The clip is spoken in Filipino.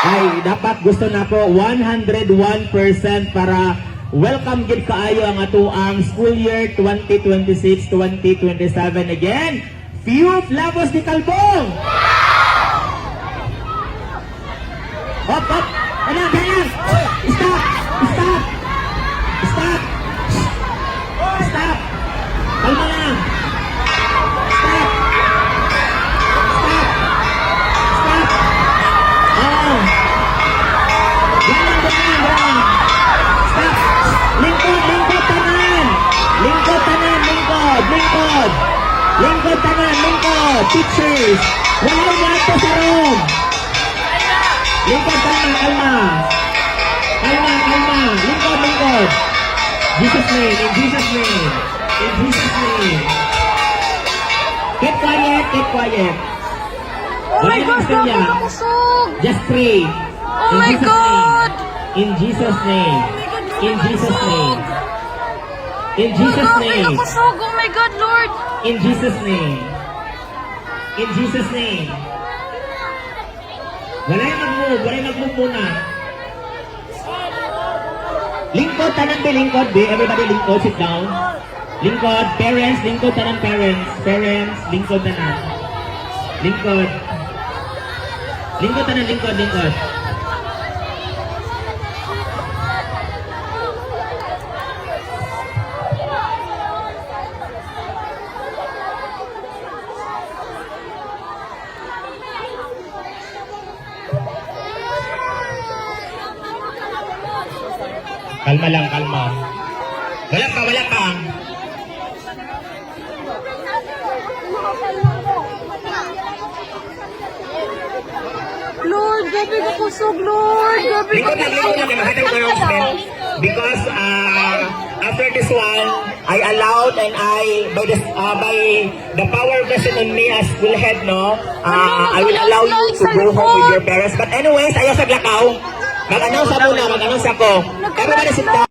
ay dapat gusto na po 101% para welcome gid kaayo ang atuang school year 2026-2027. Again, few Labos di Kalbong! Hop, hop! Kailan, kailan! Stop! Stop! Stop! Stop! Kalma lang! Stop! Stop! Stop! Oo! Ganyan, ganyan, ganyan! Stop! Lingkod, lingkod, tanan! Lingkod, tanan, lingkod! Lingkod! Lingkod, tanan, lingkod! Teachers! Walang yato sa room! Lingkod, kalma, kalma! Kalma, kalma! Lingkod, lingkod! Jesus name, in Jesus name! In Jesus name! Keep quiet, keep quiet! Oh my gosh, Wala bakit nang nakusog? Just pray! Oh my God! In Jesus' name! In Jesus' name! In Jesus' Bakit name! nakusog? Oh my God, Lord! In Jesus' name! In Jesus' name! Wala yung mag-move muna. Lingkod, tanan be, lingkod be. Everybody lingkod, sit down. Lingkod, parents, lingkod, tanan parents. Parents, lingkod, tanan. Lingkod. Lingkod, tanan, lingkod, lingkod. Kalma lang, kalma. Wala ka, wala ka. Lord, gabi nakusog, Lord! Gabi Lingkod lang, makita yung announcement. Because after this one, I allowed and by the power vested on me as school head, no, I will allow you to go home with your parents. But anyways, ayaw sa glakaw. Mag-announce ako na, mag-announce ako. Everybody sit down.